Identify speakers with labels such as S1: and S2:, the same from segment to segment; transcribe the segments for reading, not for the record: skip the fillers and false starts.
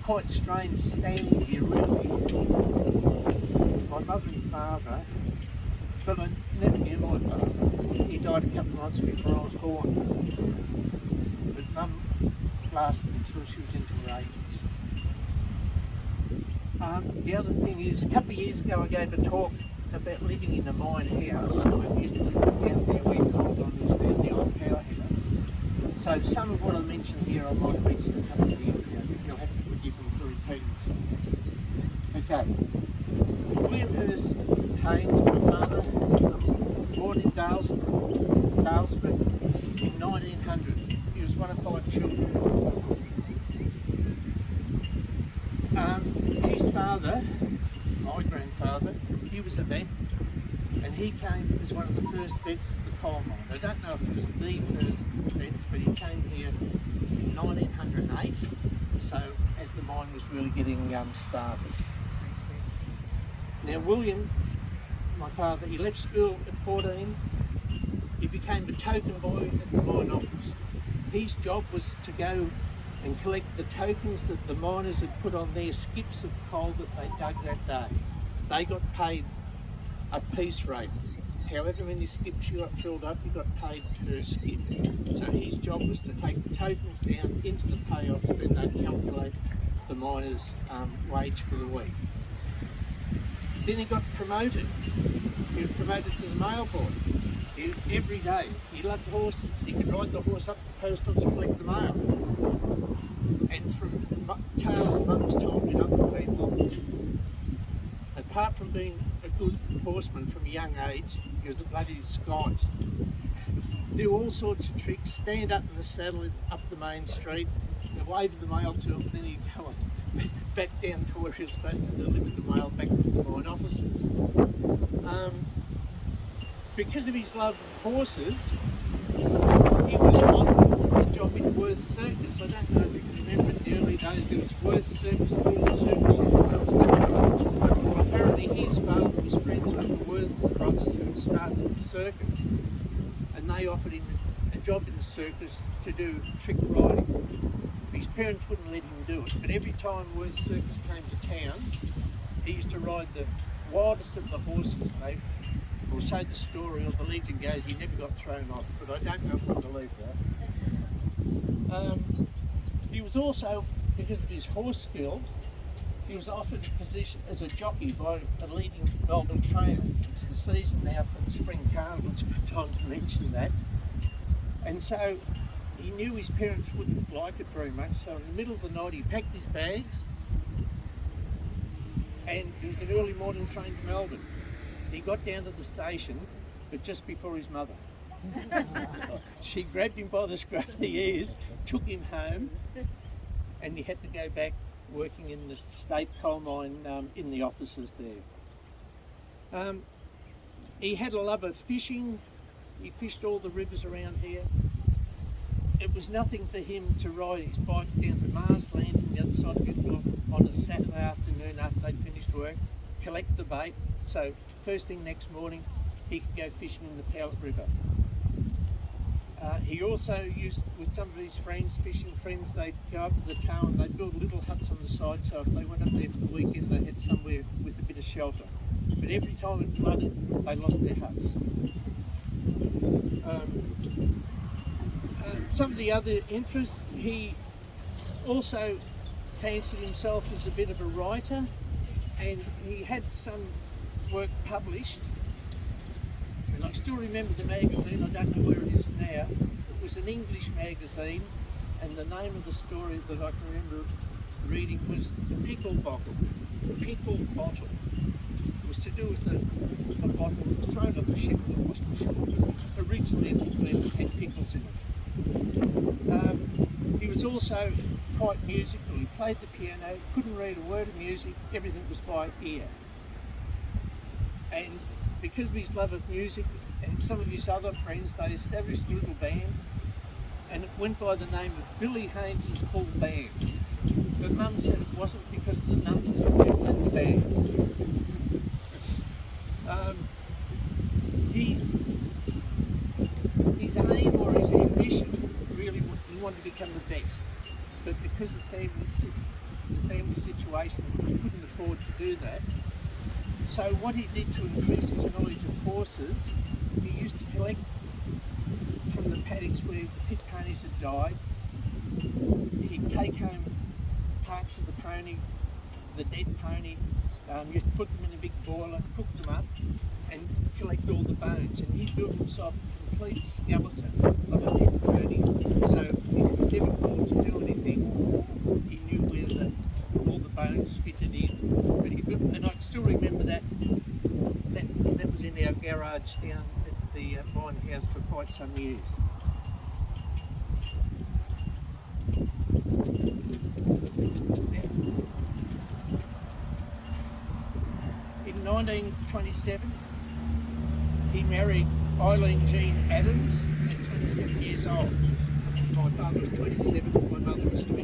S1: quite strange standing here really. My mother and father, but I never knew my father. He died a couple of months before I was born. But Mum lasted until she was into her 80s. The other thing is, a couple of years ago I gave a talk about living in a mine house. I used to live down there where Cold On is now, the old powerhouse. So some of what I mentioned here I might have mentioned a couple of years ago, but you'll have to forgive me for repeating myself. Okay. William Hurst Haynes, my father, born in Dalesford in 1900. He was one of 5 children. His father, my grandfather, he was a vet, and he came as one of the first vets of the coal mine. I don't know if it was the first vets, but he came here in 1908, so as the mine was really getting started. Now William, my father, he left school at 14. He became a token boy at the mine office. His job was to go and collect the tokens that the miners had put on their skips of coal that they dug that day. They got paid a piece rate. However many skips you got filled up, you got paid per skip. So his job was to take the tokens down into the pay office, then they'd calculate the miners' wage for the week. Then he got promoted. He was promoted to the mail boy. Every day, he loved horses. He could ride the horse up to the post office and collect the mail. And from tales Mum's told me and other people, apart from being a good horseman from a young age, he was a bloody disguise. Do all sorts of tricks, stand up in the saddle up the main street, and wave the mail to him, then he'd go back down to where he was supposed to deliver the mail back to the mine officers. Because of his love of horses, he was offered a job in Worth Circus. I don't know if you can remember in the early days there was Worth Circus, all the circuses. Apparently his father was friends with the Worth brothers who had started the circus, and they offered him a job in the circus to do trick riding. His parents wouldn't let him do it, but every time Worth Circus came to town, he used to ride the wildest of the horses. Or so the story or the legend goes, he never got thrown off, but I don't know if I believe that. He was also, because of his horse skill, he was offered a position as a jockey by a leading Melbourne trainer. It's the season now for the spring carnival, it's a good time to mention that. And so he knew his parents wouldn't like it very much, so in the middle of the night he packed his bags, and it was an early morning train to Melbourne. He got down to the station, but just before his mother. She grabbed him by the scruff of the ears, took him home, and he had to go back working in the state coal mine in the offices there. He had a love of fishing. He fished all the rivers around here. It was nothing for him to ride his bike down to Mars Landing, the other side of Goodwill, on a Saturday afternoon after they'd finished work, collect the bait. So first thing next morning, he could go fishing in the Powlett River. He also used, with some of his friends, fishing friends, they'd go up to the town, they'd build little huts on the side, so if they went up there for the weekend, they had somewhere with a bit of shelter. But every time it flooded, they lost their huts. Some of the other interests, he also fancied himself as a bit of a writer, and he had some work published, and I still remember the magazine. I don't know where it is now. It was an English magazine, and the name of the story that I can remember reading was The Pickle Bottle. The Pickle Bottle. It was to do with a bottle that was thrown off a ship that wasn't sure. Originally it had pickles in it. He was also quite musical. He played the piano, couldn't read a word of music, everything was by ear. And because of his love of music and some of his other friends, they established a little band, and it went by the name of Billy Haynes' Full Band. But Mum said it wasn't because of the numbers of people in the band. His aim or his ambition really, he wanted to become a vet, but because the family So what he did to increase his knowledge of horses, he used to collect from the paddocks where the pit ponies had died. He'd take home parts of the pony, the dead pony, used to put them in a big boiler, cook them up, and collect all the bones. And he built himself a complete skeleton of a dead pony. So if he was ever called to do anything, he knew where all the bones fitted in. But he built, and I can still remember that was in our garage down at the mine house for quite some years. In 1927, he married Eileen Jean Adams at 27 years old. My father was 27, my mother was 20.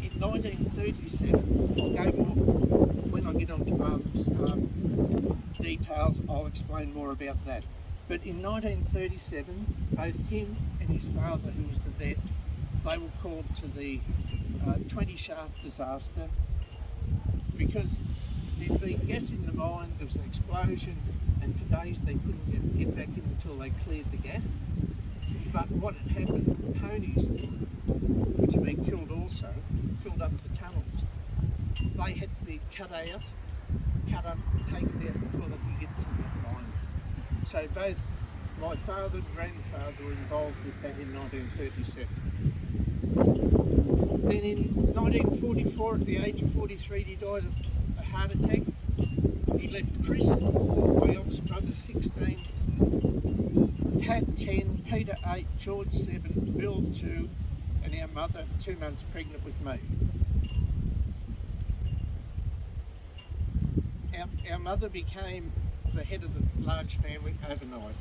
S1: In 1937, I'll go more, when I get on to Mum's details, I'll explain more about that. But in 1937, both him and his father, who was the vet, they were called to the 20 shaft disaster because there'd been gas in the mine, there was an explosion, and for days they couldn't get back in until they cleared the gas. But what had happened, the ponies, which had been killed also, filled up the tunnels. They had to be cut up, taken out before they could get to the mines. So both my father and grandfather were involved with that in 1937. Then in 1944, at the age of 43, he died of a heart attack. He left Chris, my eldest brother, 16, Pat 10, Peter 8, George 7, Bill 2, and our mother 2 months pregnant with me. Our mother became the head of the large family overnight.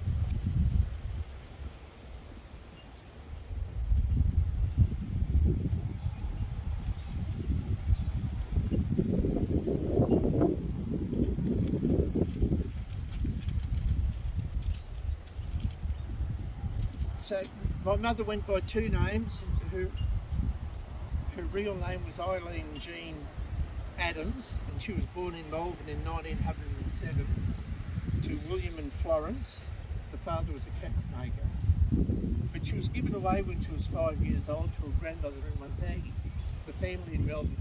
S1: So my mother went by two names. Her real name was Eileen Jean Adams, and she was born in Melbourne in 1907 to William and Florence. The father was a cabinet maker. But she was given away when she was 5 years old to a grandmother in Wonthaggi. The family in Melbourne,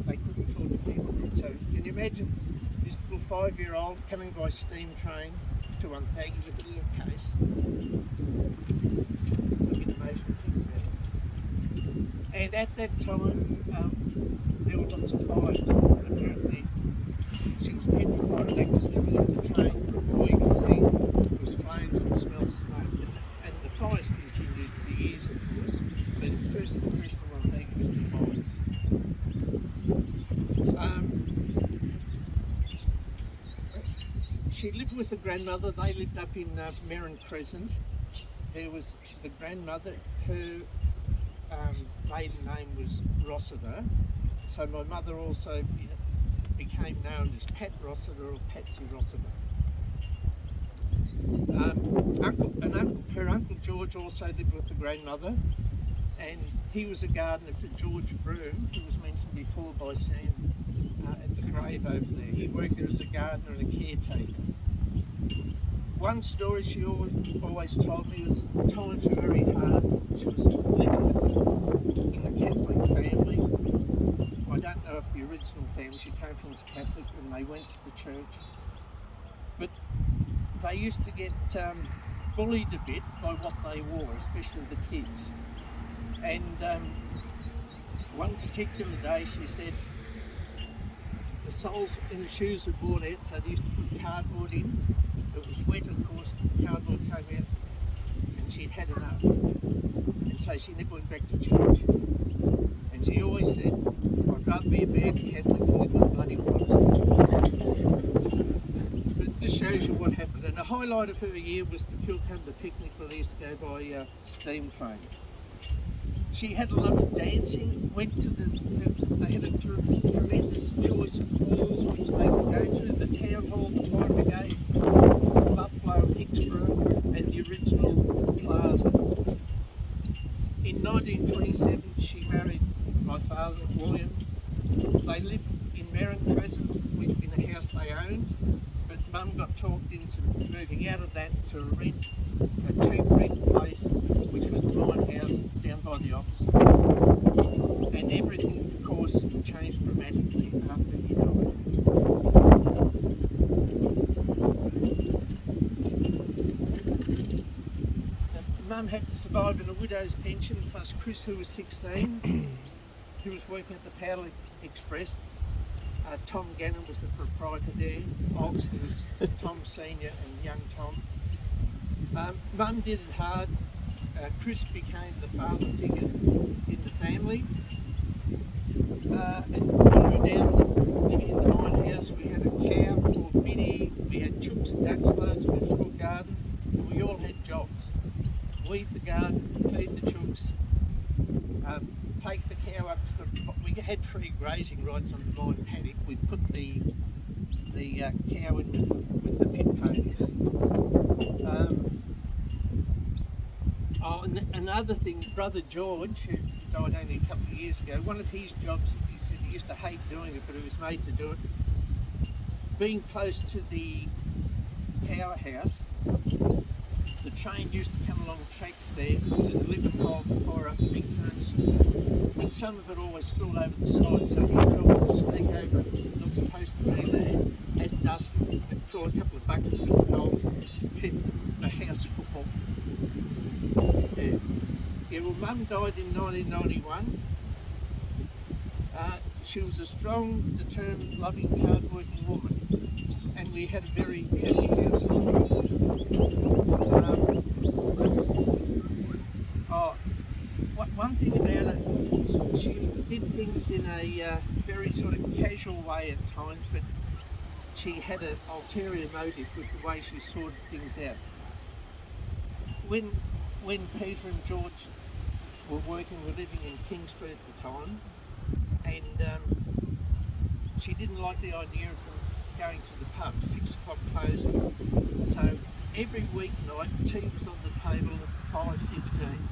S1: they couldn't afford to keep her. So can you imagine this little 5-year-old coming by steam train to Wonthaggi with a little case? A bit emotional thing about it. And at that time, there were lots of fires. And apparently, she was petrified of that was coming into the train. All you could see was flames and smell smoke. And the fires continued for years, of course. But the first impression of Wonthaggi was the fires. She lived with the grandmother. They lived up in Merrin Crescent. There was the grandmother, her maiden name was Rossiter. So my mother also became known as Pat Rossiter or Patsy Rossiter. Her uncle George also lived with the grandmother, and he was a gardener for George Broome, who was mentioned before by Sam at the grave over there. He worked there as a gardener and a caretaker. One story she always told me was times were very hard. She was living in the Catholic family. I don't know if the original family, she came from Catholic and they went to the church. But they used to get bullied a bit by what they wore, especially the kids. And one particular day she said the soles in the shoes were worn out, so they used to put cardboard in. It was wet, of course, the cardboard came out, and she'd had enough. And so she never went back to church. And she always said, I'd rather be a bad Catholic than a good bloody Protestant. But it just shows you what happened. And the highlight of her year was the Kilcumber picnic where they used to go by steam train. She had a love of dancing, they had a tremendous choice of halls which they could go to, the Town Hall, the Fire Brigade, Buffalo, Hicksborough, and the original Plaza. In 1927 she married father, William. They lived in Merrin Crescent in a house they owned, but Mum got talked into moving out of that to rent a cheap rent place, which was the mine house down by the offices. And everything, of course, changed dramatically after he died. Mum had to survive on a widow's pension, plus Chris, who was 16, who was working at the Powder Express. Tom Gannon was the proprietor there. Old was Tom Senior and young Tom. Mum did it hard. Chris became the father figure in the family. And when we were down living in the mine house, we had a cow called Biddy, we had chooks and ducks loads, we had a full garden, and we all had jobs. Weed the garden, feed the chooks, take the cow up to the, we had free grazing rights on the mine paddock. We'd put the cow in with the pit ponies. And another thing, Brother George, who died only a couple of years ago, one of his jobs, he said he used to hate doing it, but he was made to do it. Being close to the powerhouse, the train used to come along tracks there to deliver coal to fire up the big furnaces. But some of it always spilled over the side, so his job was to sneak over, not supposed to be there, at dusk, and fill a couple of buckets with coal, keep the house full. Yeah, well, Mum died in 1991. She was a strong, determined, loving, hard-working woman, and we had a very happy household. One thing about it, she did things in a very sort of casual way at times, but she had an ulterior motive with the way she sorted things out. When Peter and George were living in King Street at the time, and she didn't like the idea of them going to the pub, 6 o'clock closing. So every weeknight, tea was on the table at 5:15.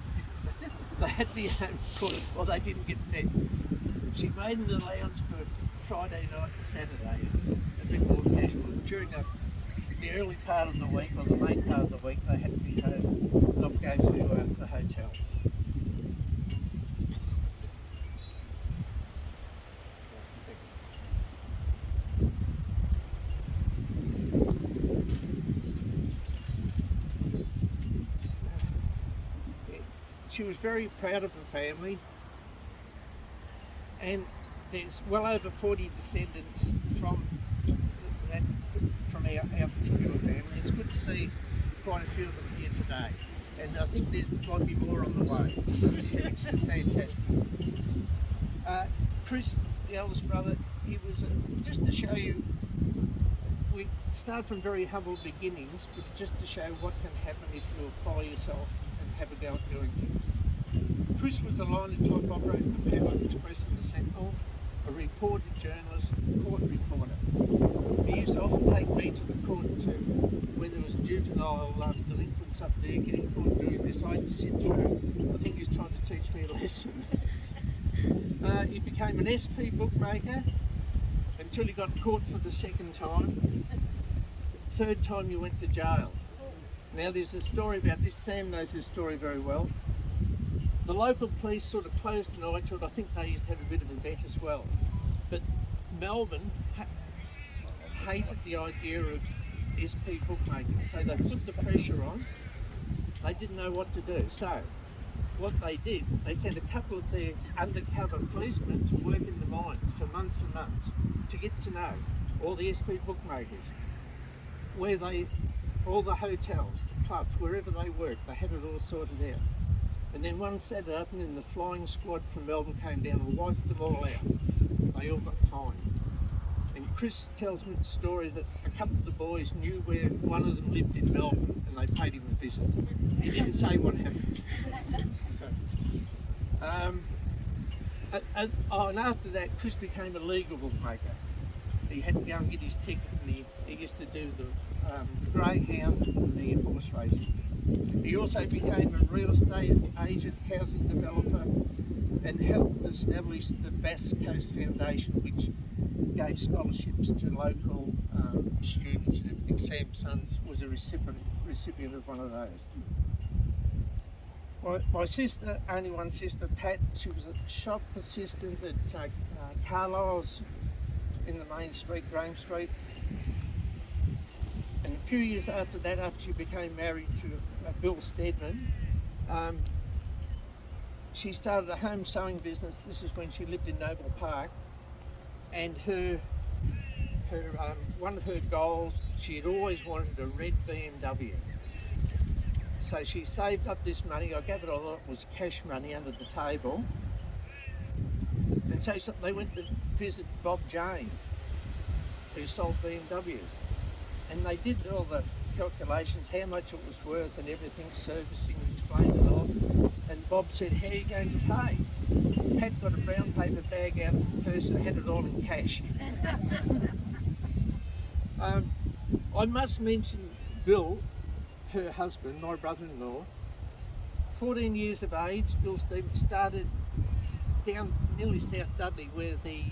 S1: They had to be home cooked, or they didn't get fed. She made an allowance for Friday night and Saturday. It was a bit more casual. During the early part of the week, or the late part of the week, they had to be home, not go to the hotel. She was very proud of her family, and there's well over 40 descendants from our particular family. It's good to see quite a few of them here today, and I think there might be more on the way. It's fantastic. Chris, the eldest brother, he was just to show you, we start from very humble beginnings, but just to show what can happen if you apply yourself and have a go at doing things. Chris was a liner type operator at the Powder Express and the Sentinel, a reporter, journalist, court reporter. He used to often take me to the court too. When there was juvenile delinquents up there getting caught doing this, I had to sit through. I think he was trying to teach me a lesson. He became an SP bookmaker until he got caught for the second time. Third time he went to jail. Now there's a story about this. Sam knows this story very well. The local police sort of closed an eye to it. I think they used to have a bit of a bet as well. But Melbourne hated the idea of SP bookmakers, so they put the pressure on. They didn't know what to do. So what they did, they sent a couple of their undercover policemen to work in the mines for months and months to get to know all the SP bookmakers, where all the hotels, the clubs, wherever they worked, they had it all sorted out. And then one Saturday afternoon, the flying squad from Melbourne came down and wiped them all out. They all got fined. And Chris tells me the story that a couple of the boys knew where one of them lived in Melbourne, and they paid him a visit. He didn't say what happened. And after that, Chris became a legal bookmaker. He had to go and get his ticket, and he used to do the greyhound and the horse racing. He also became a real estate agent, housing developer, and helped establish the Bass Coast Foundation, which gave scholarships to local students and everything. Sam's son was a recipient of one of those. My sister, only one sister, Pat, she was a shop assistant at Carlisle's in the main street, Graham Street. And a few years after that, after she became married to Bill Steadman, she started a home sewing business. This is when she lived in Noble Park, and one of her goals, she had always wanted a red BMW. So she saved up this money. I gathered a lot was cash money under the table, and so they went to visit Bob Jane, who sold BMWs, and they did all the calculations, how much it was worth and everything, servicing, explained it all. And Bob said, "How are you going to pay?" Pat got a brown paper bag out of the purse and had it all in cash. I must mention Bill, her husband, my brother-in-law. 14 years of age, Bill Stevens started down nearly South Dudley, where the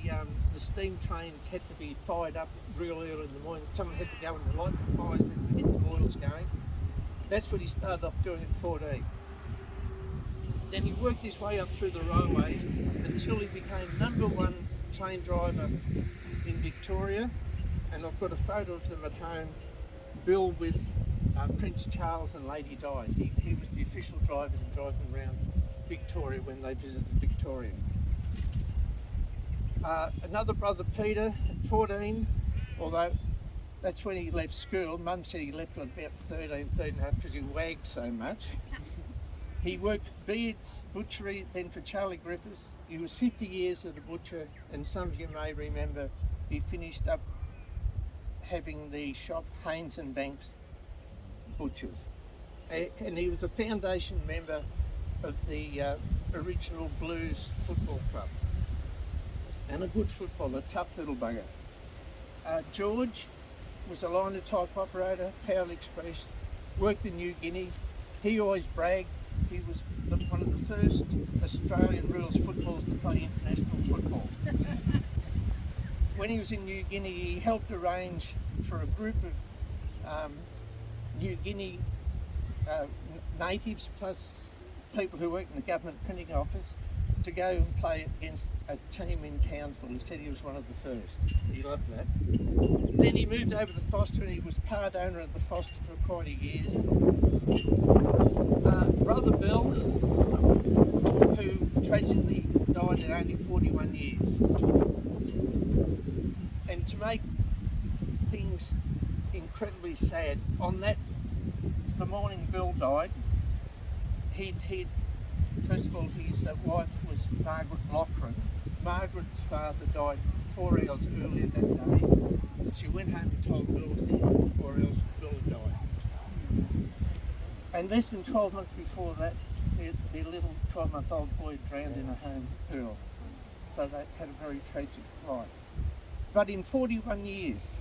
S1: steam trains had to be fired up real early in the morning. Someone had to go and light the fires and get the boilers going. That's what he started off doing at 14. Then he worked his way up through the railways until he became #1 train driver in Victoria. And I've got a photo of them at home, Bill with Prince Charles and Lady Di. He was the official driver and driving around Victoria when they visited Victoria. Another brother, Peter, at 14, although that's when he left school. Mum said he left at about 13 and a half because he wagged so much. He worked at Beard's Butchery, then for Charlie Griffiths. He was 50 years as a butcher, and some of you may remember he finished up having the shop Haynes and Banks Butchers. And he was a foundation member of the original Blues Football Club. And a good footballer, tough little bugger. George was a linotype operator, Powell Express, worked in New Guinea. He always bragged he was one of the first Australian rules footballers to play international football. When he was in New Guinea, he helped arrange for a group of New Guinea natives plus people who work in the government printing office to go and play against a team in Townsville. He said he was one of the first. He loved that. Then he moved over to Foster, and he was part owner of the Foster for quite a years. Brother Bill, who tragically died at only 41 years. And to make things incredibly sad, on the morning Bill died, first of all, his wife was Margaret Loughran. Margaret's father died 4 hours earlier that day. She went home and told Bill within 4 hours Bill had died. And less than 12 months before that, their little 12-month-old boy drowned in a home pool. So they had a very tragic life. But in 41 years,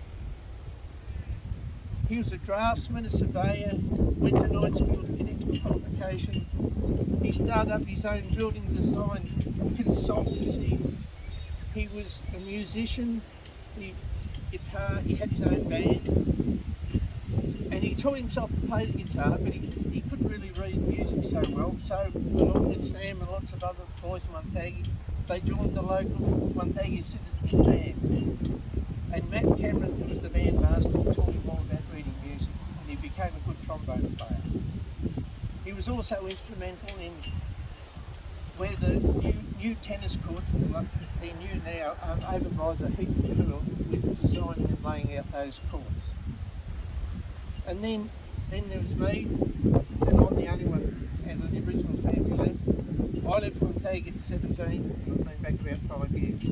S1: he was a draftsman, a surveyor, went to night school to get extra qualification. He started up his own building design consultancy. He was a musician, he had his own band, and he taught himself to play the guitar, but he couldn't really read music so well. So along with Sam and lots of other boys in Wonthaggi, they joined the local Wonthaggi Citizens Band. And Matt Cameron, who was the band master, taught him all about reading music, and he became a good trombone player. He was also instrumental in where the new tennis court, they're new now, over by the Heaton Pool, with designing and laying out those courts. And then there was me, and I'm the only one out of the original family left. I left Wonthaggi at 17, and I've been back about 5 years.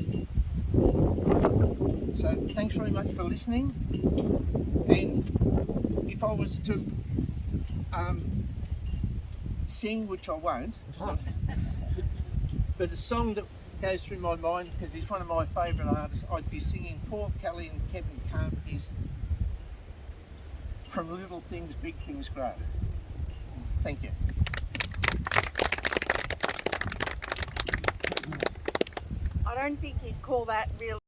S1: So thanks very much for listening, and if I was to sing, which I won't, but a song that goes through my mind because he's one of my favourite artists, I'd be singing Paul Kelly and Kevin Carpenter's From Little Things Big Things Grow. Thank you.
S2: don't think he'd call that real